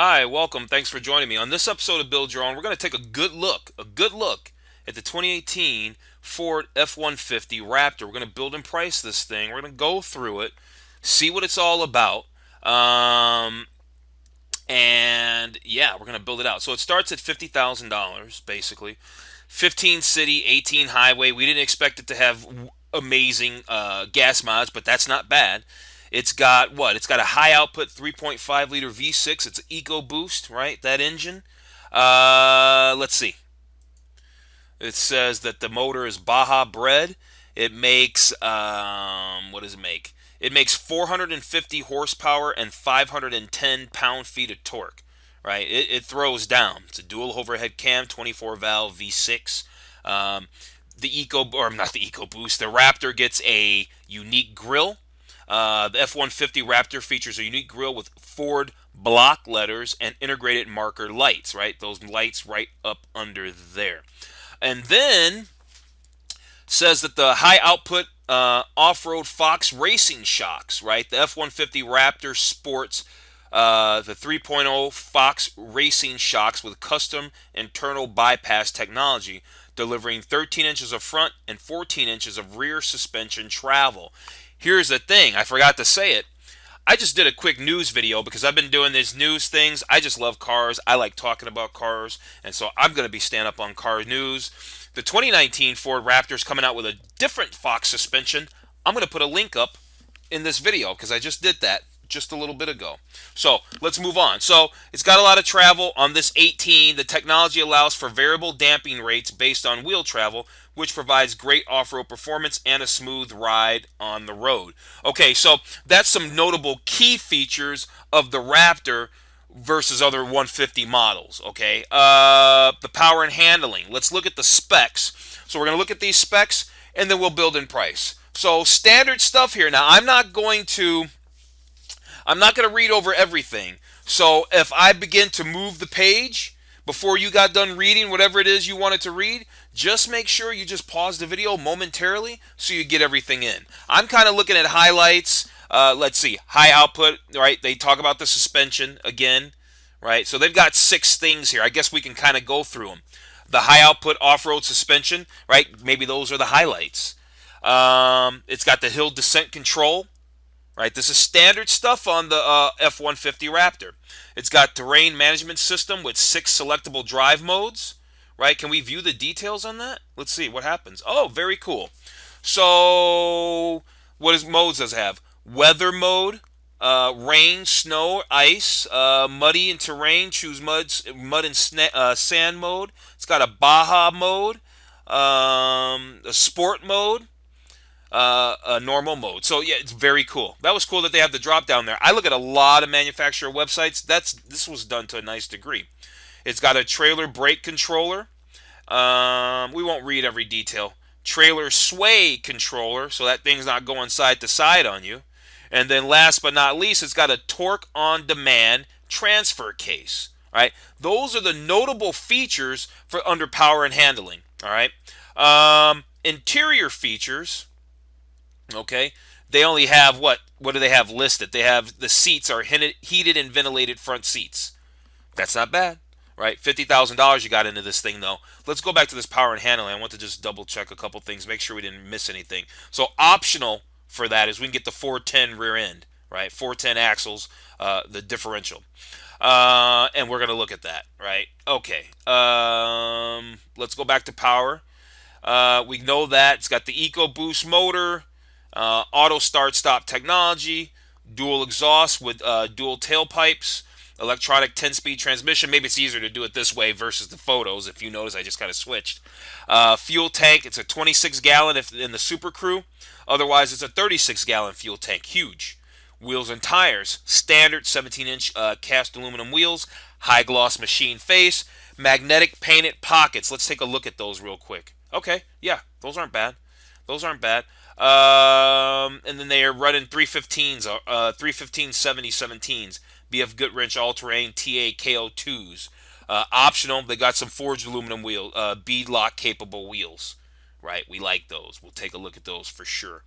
Hi, welcome. Thanks for joining me. On this episode of Build Your Own, we're going to take a good look at the 2018 Ford F-150 Raptor. We're going to build and price this thing. We're going to go through it, see what it's all about, um, and yeah, we're going to build it out. So it starts at $50,000, basically. 15 city, 18 highway. We didn't expect it to have amazing gas mileage, but that's not bad. It's got what? It's got a high output 3.5 liter V6. It's an EcoBoost, right? That engine. Let's see. It says that the motor is Baja bred. It makes what does it make? It makes 450 horsepower and 510 pound-feet of torque. Right? It throws down. It's a dual overhead cam, 24 valve V6. Um, the Eco or not the EcoBoost. The Raptor gets a unique grille. The F-150 Raptor features a unique grille with Ford block letters and integrated marker lights, right? Those lights right up under there. And then says that the high output off-road Fox racing shocks, right? The F-150 Raptor sports the 3.0 Fox racing shocks with custom internal bypass technology, delivering 13 inches of front and 14 inches of rear suspension travel. Here's the thing, I forgot to say it. I just did a quick news video because I've been doing these news things. I just love cars. I like talking about cars. And so I'm going to be standing up on car news. The 2019 Ford Raptor is coming out with a different Fox suspension. I'm going to put a link up in this video because I just did that just a little bit ago. So let's move on. So it's got a lot of travel on this 18. The technology allows for variable damping rates based on wheel travel, which provides great off-road performance and a smooth ride on the road. Okay, so that's some notable key features of the Raptor versus other 150 models. Okay, the power and handling. Let's look at the specs. So we're going to look at these specs and then we'll build in price. So standard stuff here. Now I'm not going to read over everything. So if I begin to move the page before you got done reading whatever it is you wanted to read, just make sure you just pause the video momentarily so you get everything in. I'm kind of looking at highlights. Let's see, high output, right? They talk about the suspension again, right? So they've got 6 things here. I guess we can kind of go through them. The high output off-road suspension, right? Maybe those are the highlights. It's got the hill descent control. Right, this is standard stuff on the F-150 Raptor. It's got terrain management system with 6 selectable drive modes. Right, can we view the details on that? Let's see what happens. Oh, very cool. So, modes does it have? Weather mode, rain, snow, ice, muddy and terrain. Choose mud and sand mode. It's got a Baja mode, a sport mode, a normal mode. So yeah, it's very cool. That was cool that they have the drop down there. I look at a lot of manufacturer websites. This was done to a nice degree. It's got a trailer brake controller. We won't read every detail. Trailer sway controller, so that thing's not going side to side on you. And then last but not least, it's got a torque on demand transfer case. All right, those are the notable features for under power and handling. All right, interior features. Okay, they only have what do they have listed? They have the seats are heated and ventilated front seats. That's not bad, right? $50,000 you got into this thing though. Let's go back to this power and handling. I want to just double check a couple things, make sure we didn't miss anything. So optional for that is we can get the 410 rear end, right? 410 axles, the differential. And we're gonna look at that, right? Okay. Let's go back to power. We know that it's got the EcoBoost motor, auto start stop technology, dual exhaust with dual tailpipes, electronic 10-speed transmission. Maybe it's easier to do it this way versus the photos. If you notice, I just kind of switched. Fuel tank, it's a 26-gallon if in the Super Crew. Otherwise, it's a 36-gallon fuel tank. Huge. Wheels and tires, standard 17-inch cast aluminum wheels, high gloss machine face, magnetic painted pockets. Let's take a look at those real quick. Okay, yeah, those aren't bad. Those aren't bad. And then they are running 315s, 315 70 17s, BF Goodwrench all-terrain TA KO2s. Optional, they got some forged aluminum wheel, bead lock capable wheels. Right, we like those. We'll take a look at those for sure.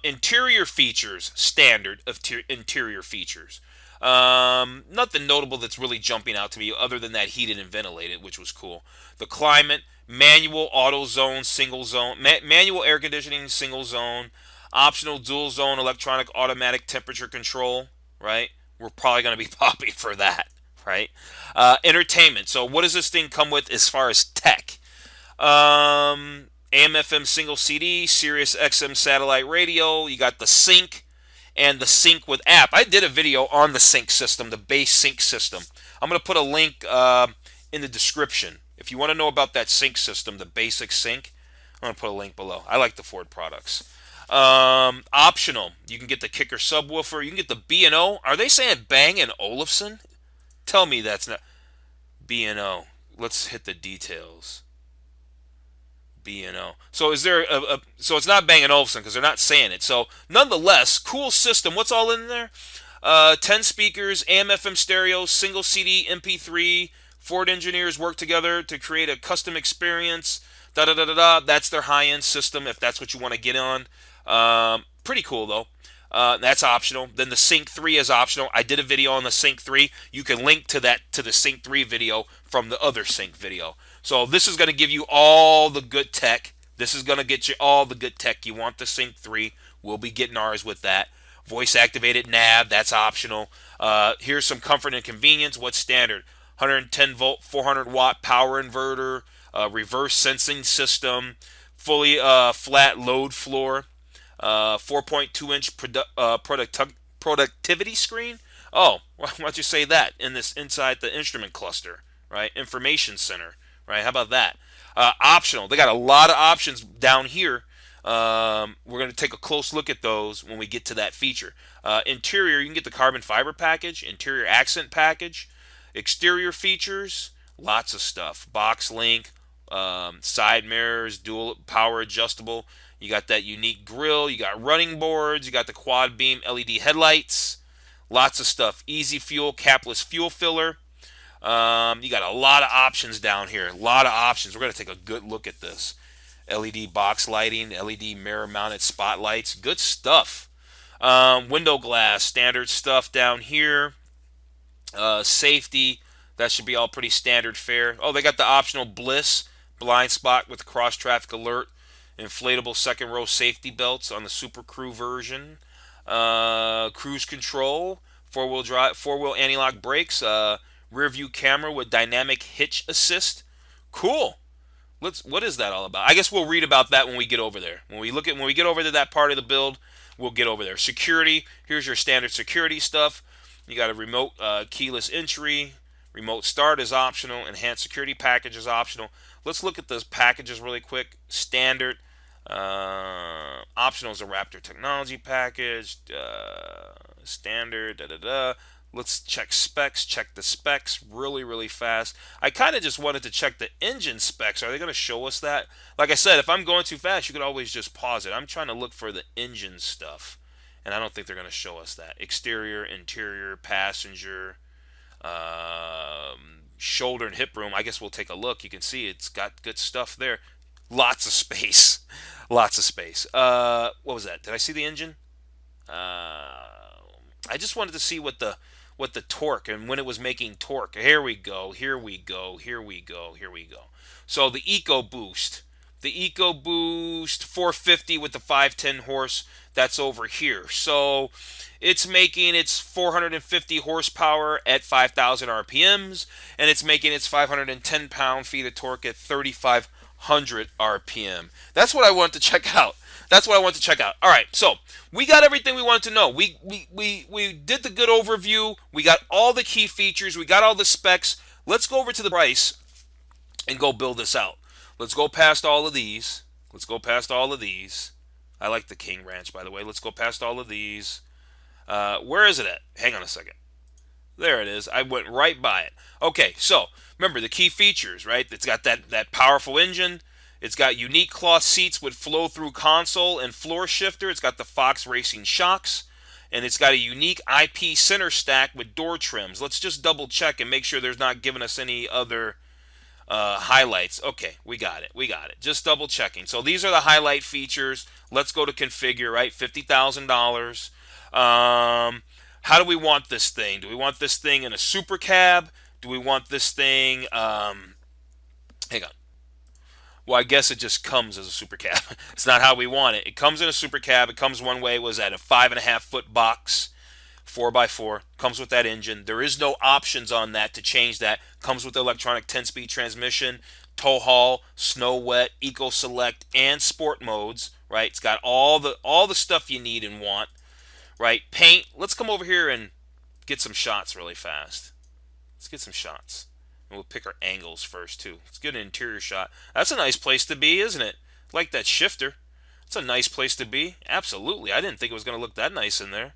Interior features, standard of interior features. Nothing notable that's really jumping out to me other than that heated and ventilated, which was cool. The climate, manual auto zone, single zone, manual air conditioning, single zone, optional dual zone electronic automatic temperature control, right? We're probably going to be popping for that, right? Entertainment. So what does this thing come with as far as tech? AM/FM single CD, Sirius XM satellite radio. You got the sync and the sync with app. I did a video on the sync system, the base sync system. I'm going to put a link in the description. If you want to know about that sync system, the basic sync, I'm going to put a link below. I like the Ford products. Optional. You can get the Kicker subwoofer. You can get the B&O. Are they saying Bang & Olufsen? Tell me that's not B&O. Let's hit the details. B&O. So is there so it's not Bang & Olufsen because they're not saying it. So nonetheless, cool system. What's all in there? 10 speakers, AM/FM stereo, single CD, MP3. Ford engineers work together to create a custom experience. Da da da da da. That's their high-end system if that's what you want to get on. Pretty cool though. That's optional. Then the Sync 3 is optional. I did a video on the Sync 3. You can link to the Sync 3 video from the other Sync video. So this is going to give you all the good tech. This is going to get you all the good tech you want. The Sync 3. We'll be getting ours with that. Voice activated nav. That's optional. Here's some comfort and convenience. What's standard? 110 volt, 400 watt power inverter. Reverse sensing system. Fully flat load floor. 4.2-inch productivity screen. Oh, why don't you say that inside the instrument cluster, right? Information center, right? How about that? Optional. They got a lot of options down here. We're going to take a close look at those when we get to that feature. Interior, you can get the carbon fiber package, interior accent package, exterior features, lots of stuff. Box link, side mirrors, dual power adjustable. You got that unique grille. You got running boards. You got the quad beam LED headlights. Lots of stuff. Easy fuel, capless fuel filler. You got a lot of options down here. A lot of options. We're going to take a good look at this. LED box lighting, LED mirror mounted spotlights. Good stuff. Window glass, standard stuff down here. Safety. That should be all pretty standard fare. Oh, they got the optional Bliss blind spot with cross traffic alert. Inflatable second row safety belts on the Super Crew version. Cruise control, four-wheel anti-lock brakes, rear view camera with dynamic hitch assist. Cool. What is that all about? I guess we'll read about that when we get over there. When we get over to that part of the build, we'll get over there. Security. Here's your standard security stuff. You got a remote keyless entry. Remote start is optional. Enhanced security package is optional. Let's look at those packages really quick. Standard. Optional is a Raptor technology package. Standard. Da da da. Let's check specs. Check the specs really, really fast. I kind of just wanted to check the engine specs. Are they going to show us that? Like I said, if I'm going too fast, you could always just pause it. I'm trying to look for the engine stuff, and I don't think they're going to show us that. Exterior, interior, passenger, shoulder and hip room. I guess we'll take a look. You can see it's got good stuff there. Lots of space. Lots of space. What was that? Did I see the engine? I just wanted to see what the torque and when it was making torque. Here we go. Here we go. Here we go. Here we go. So the EcoBoost. The EcoBoost 450 with the 510 horse. That's over here. So it's making its 450 horsepower at 5,000 RPMs, and it's making its 510 pound-feet of torque at 3,500 RPM. That's what I wanted to check out. That's what I want to check out. All right, so we got everything we wanted to know. We did the good overview. We got all the key features. We got all the specs. Let's go over to the price and go build this out. Let's go past all of these. Let's go past all of these. I like the King Ranch, by the way. Let's go past all of these. Where is it at? Hang on a second. There it is. I went right by it. Okay, so remember the key features, right? It's got that powerful engine. It's got unique cloth seats with flow-through console and floor shifter. It's got the Fox Racing shocks. And it's got a unique IP center stack with door trims. Let's just double check and make sure there's not giving us any other highlights. Okay, we got it. We got it. Just double checking. So these are the highlight features. Let's go to configure, right? $50,000. How do we want this thing? Do we want this thing in a super cab? Do we want this thing? Hang on. Well, I guess it just comes as a super cab. It's not how we want it. It comes in a super cab. It comes one way. It was at a 5.5 foot box, 4x4. Comes with that engine. There is no options on that to change that. Comes with the electronic 10-speed transmission, tow haul, snow wet, eco select, and sport modes. Right. It's got all the stuff you need and want. Right. Paint. Let's come over here and get some shots really fast. Let's get some shots. And we'll pick our angles first, too. Let's get an interior shot. That's a nice place to be, isn't it? Like that shifter. It's a nice place to be. Absolutely. I didn't think it was going to look that nice in there.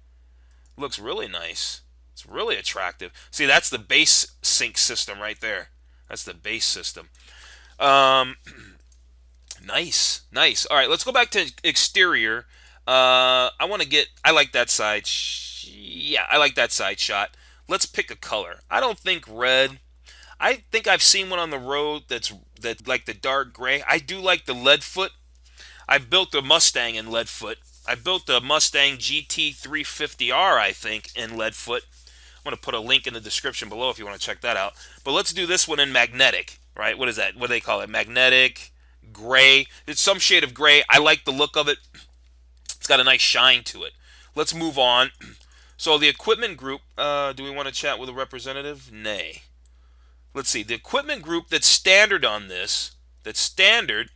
It looks really nice. It's really attractive. See, that's the base sync system right there. That's the base system. Um, Nice. Nice. All right, let's go back to exterior. I like that side. Yeah, I like that side shot. Let's pick a color. I don't think red. I think I've seen one on the road that like the dark gray. I do like the lead foot. I built a Mustang in lead foot. I built a Mustang GT 350R, I think, in lead foot. I'm going to put a link in the description below if you want to check that out. But let's do this one in magnetic, right? What is that? What do they call it? Magnetic, gray. It's some shade of gray. I like the look of it. It's got a nice shine to it. Let's move on. So the equipment group, do we want to chat with a representative? Nay. Let's see. The equipment group that's standard on this, that's standard,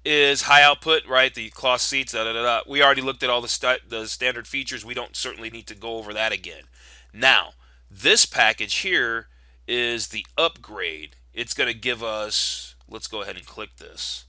is high output, right? The cloth seats, da da da da. We already looked at all the standard features. We don't certainly need to go over that again. Now, this package here is the upgrade. It's going to give us, let's go ahead and click this.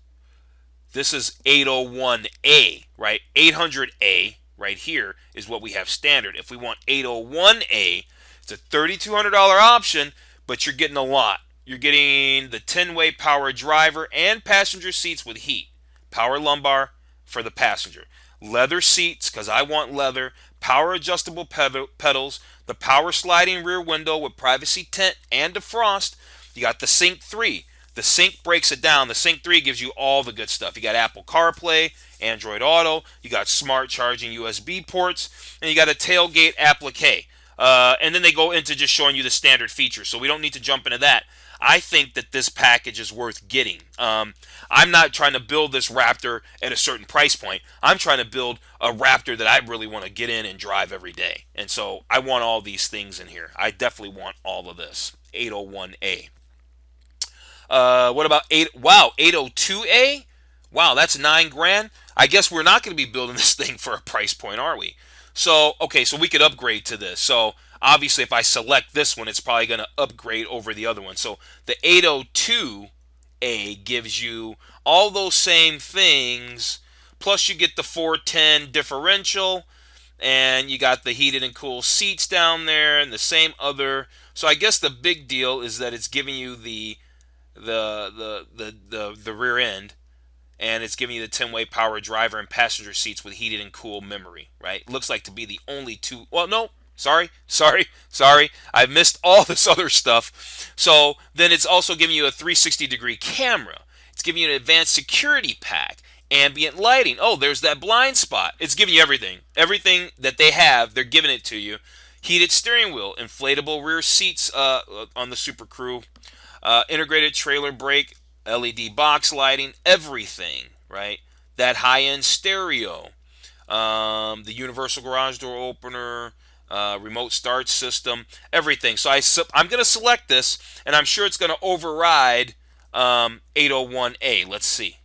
This is 801A, right? 800A right here is what we have standard. If we want 801A, it's a $3,200 option, but you're getting a lot. You're getting the 10-way power driver and passenger seats with heat. Power lumbar for the passenger. Leather seats, because I want leather. Power adjustable pedals. The power sliding rear window with privacy tent and defrost. You got the Sync 3. The Sync breaks it down. The Sync 3 gives you all the good stuff. You got Apple CarPlay, Android Auto. You got smart charging USB ports. And you got a tailgate applique. And then they go into just showing you the standard features. So we don't need to jump into that. I think that this package is worth getting. I'm not trying to build this Raptor at a certain price point. I'm trying to build a Raptor that I really want to get in and drive every day. And so I want all these things in here. I definitely want all of this. 801A. What about 802A? Wow, that's $9,000. I guess we're not going to be building this thing for a price point, are we? So, okay, so we could upgrade to this. So, obviously, if I select this one, it's probably going to upgrade over the other one. So, the 802A gives you all those same things, plus you get the 410 differential, and you got the heated and cool seats down there, and the same other. So, I guess the big deal is that it's giving you the rear end, and it's giving you the 10-way power driver and passenger seats with heated and cool memory, right? Looks like to be the only two. Well, no, sorry. I missed all this other stuff. So then it's also giving you a 360-degree camera. It's giving you an advanced security pack, ambient lighting. Oh, there's that blind spot. It's giving you everything. Everything that they have, they're giving it to you. Heated steering wheel, inflatable rear seats on the Super Crew, integrated trailer brake, LED box lighting, everything, right? That high-end stereo, the universal garage door opener, remote start system, everything. So I'm going to select this, and I'm sure it's going to override 801A. Let's see.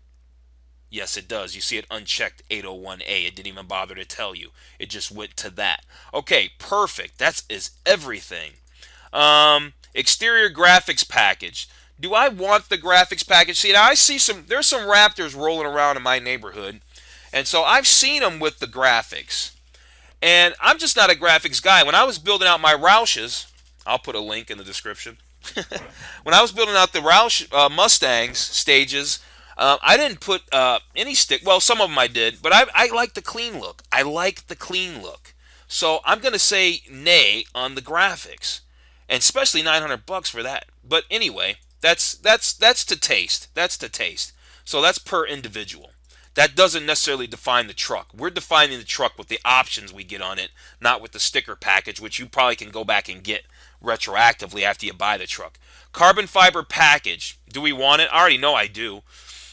Yes, it does. You see it unchecked, 801A. It didn't even bother to tell you. It just went to that. Okay, perfect. That is everything. Exterior graphics package. Do I want the graphics package? See, now I see there's some Raptors rolling around in my neighborhood, and so I've seen them with the graphics. And I'm just not a graphics guy. When I was building out my Roushes, I'll put a link in the description. When I was building out the Roush Mustangs stages, I didn't put any stick. Well, some of them I did, but I like the clean look. I like the clean look. So I'm going to say nay on the graphics, and especially $900 for that. But anyway, that's to taste. That's to taste. So that's per individual. that doesn't necessarily define the truck. We're defining the truck with the options we get on it, not with the sticker package, which you probably can go back and get retroactively after you buy the truck. Carbon fiber package. Do we want it? I already know I do.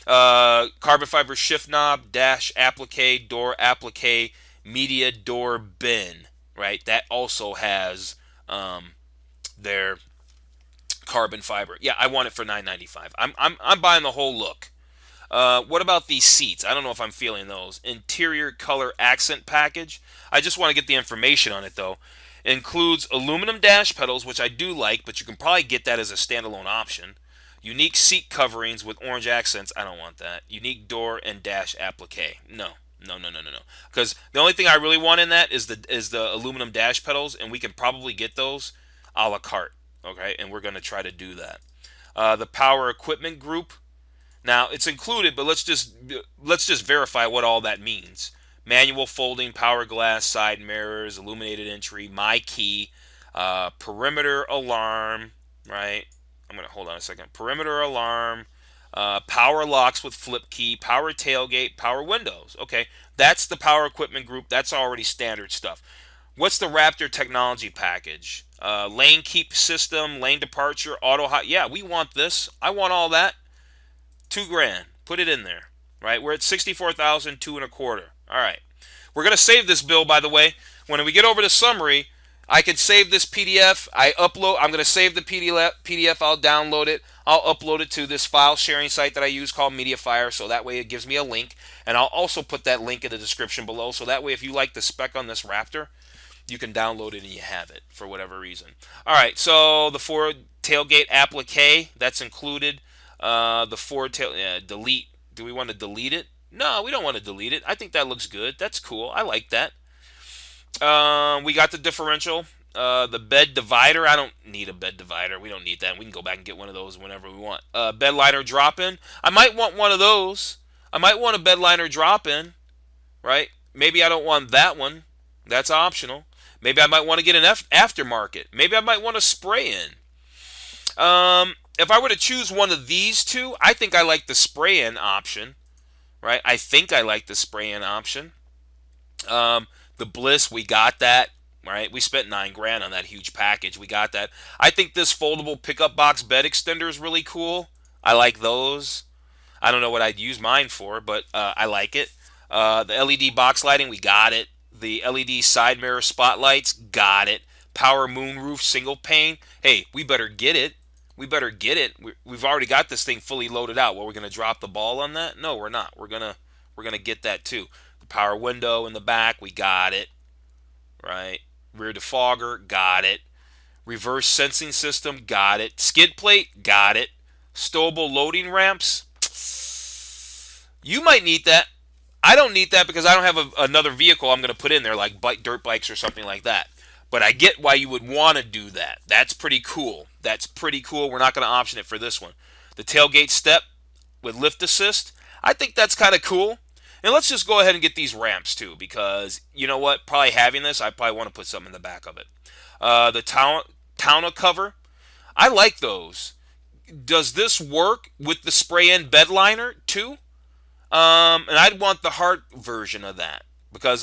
Carbon fiber shift knob, dash applique, door applique, media door bin. Right. That also has their carbon fiber. Yeah, I want it for $9.95. I'm buying the whole look. What about these seats? I don't know if I'm feeling those. Interior color accent package. I just want to get the information on it though. Includes aluminum dash pedals, which I do like, but you can probably get that as a standalone option. Unique seat coverings with orange accents. I don't want that. Unique door and dash applique. No. No, no, no, no, no. Because the only thing I really want in that is the aluminum dash pedals, and we can probably get those a la carte. Okay, and we're going to try to do that. The power equipment group. Now it's included, but let's just verify what all that means. Manual folding, power glass, side mirrors, illuminated entry, my key, perimeter alarm. Right. I'm gonna hold on a second. Perimeter alarm, power locks with flip key, power tailgate, power windows. Okay, that's the power equipment group. That's already standard stuff. What's the Raptor technology package? Lane keep system, lane departure, auto hot. Yeah, we want this. I want all that. $2,000. Put it in there. Right? We're at 64,002 and a quarter. All right. We're gonna save this bill, by the way. When we get over the summary, I can save this PDF. I'm gonna save the PDF. I'll download it. I'll upload it to this file sharing site that I use called MediaFire, so that way it gives me a link. And I'll also put that link in the description below, so that way if you like the spec on this Raptor, you can download it and you have it for whatever reason. All right, so the Ford tailgate applique, that's included. The Ford delete. Do we want to delete it? No, we don't want to delete it. I think that looks good. That's cool. I like that. We got the differential. The bed divider. I don't need a bed divider. We don't need that. We can go back and get one of those whenever we want. Bed liner drop-in. I might want one of those. I might want a bed liner drop-in. Right? Maybe I don't want that one. That's optional. Maybe I might want to get an aftermarket. Maybe I might want a spray-in. If I were to choose one of these two, I think I like the spray-in option. Right? I think I like the spray-in option. The Bliss, we got that. Right? We spent $9,000 on that huge package. We got that. I think this foldable pickup box bed extender is really cool. I like those. I don't know what I'd use mine for, but I like it. The LED box lighting, we got it. The LED side mirror spotlights, got it. Power moonroof single pane. Hey, we better get it. We better get it. We've already got this thing fully loaded out. Well, we're gonna drop the ball on that? No, we're not. We're gonna get that too. The power window in the back, we got it. Right. Rear defogger, got it. Reverse sensing system, got it. Skid plate, got it. Stowable loading ramps. You might need that. I don't need that because I don't have another vehicle I'm going to put in there like dirt bikes or something like that. But I get why you would want to do that. That's pretty cool. That's pretty cool. We're not going to option it for this one. The tailgate step with lift assist. I think that's kind of cool. And let's just go ahead and get these ramps too because you know what? Probably having this, I probably want to put something in the back of it. The tonneau cover. I like those. Does this work with the spray-in bed liner too? And I'd want the hard version of that because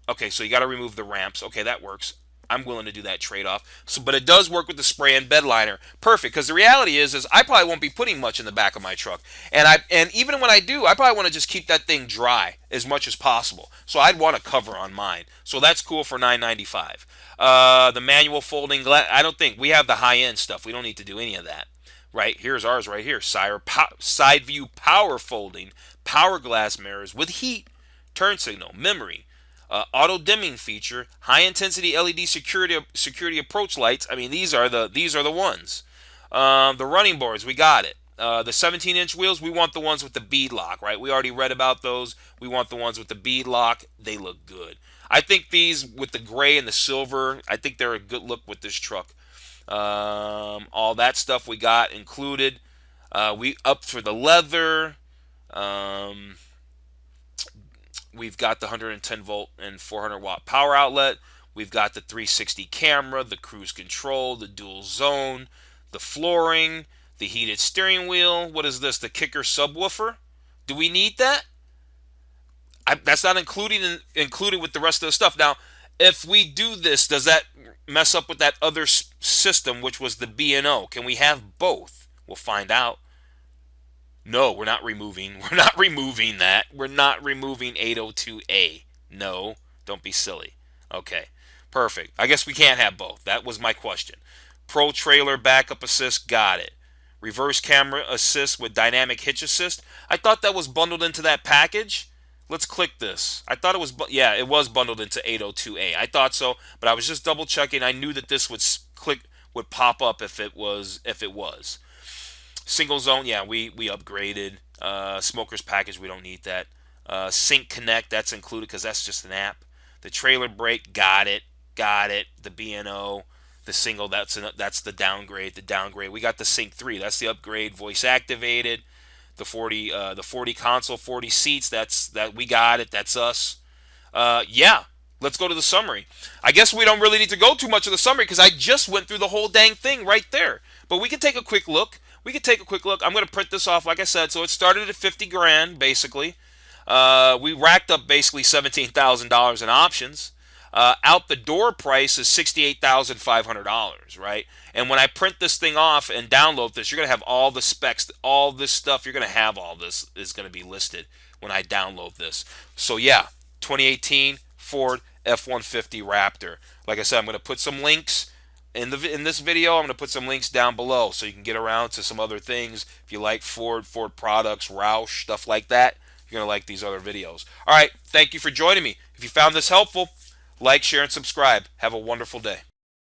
okay, so you got to remove the ramps. Okay, that works. I'm willing to do that trade-off. So, but it does work with the spray-in bed liner. Perfect. Because the reality is I probably won't be putting much in the back of my truck. And even when I do, I probably want to just keep that thing dry as much as possible. So I'd want a cover on mine. So that's cool for $9.95. The manual folding glass. I don't think we have the high-end stuff. We don't need to do any of that. Right, here's ours right here. Side view power folding, power glass mirrors with heat, turn signal, memory, auto dimming feature, high intensity LED security approach lights. I mean, these are the ones. The running boards, we got it. The 17-inch wheels, we want the ones with the bead lock, right? We already read about those. We want the ones with the bead lock. They look good. I think these with the gray and the silver, I think they're a good look with this truck. All that stuff we got included. We up for the leather. We've got the 110 volt and 400 watt power outlet. We've got the 360 camera, the cruise control, the dual zone, the flooring, the heated steering wheel. What is this? The kicker subwoofer. Do we need that? That's not included with the rest of the stuff. Now, if we do this, does that mess up with that other system, which was the B&O? Can we have both? We'll find out. No, we're not removing. We're not removing that. We're not removing 802A. No, don't be silly. Okay, perfect. I guess we can't have both. That was my question. Pro trailer backup assist, got it. Reverse camera assist with dynamic hitch assist. I thought that was bundled into that package. Let's click this. I thought it was, yeah, it was bundled into 802A. I thought so, but I was just double checking. I knew that this would pop up if it was. Single zone, yeah, we upgraded. Smokers package, we don't need that. Sync Connect, that's included because that's just an app. The trailer brake, got it, got it. The B&O, the single, that's the downgrade. The downgrade, we got the Sync 3, that's the upgrade. Voice activated. The 40 console, 40 seats, that we got it. That's us. Yeah, let's go to the summary. I guess we don't really need to go too much of the summary because I just went through the whole dang thing right there. But we can take a quick look. I'm going to print this off, like I said. So it started at 50 grand, basically. We racked up basically $17,000 in options. Out the door price is $68,500, right? And when I print this thing off and download this, you're going to have all the specs, all this stuff. You're going to have all this is going to be listed when I download this. So yeah, 2018 Ford F-150 Raptor. Like I said, I'm going to put some links in this video. I'm going to put some links down below so you can get around to some other things. If you like Ford products, Roush, stuff like that, you're going to like these other videos. All right, thank you for joining me. If you found this helpful, like, share, and subscribe. Have a wonderful day.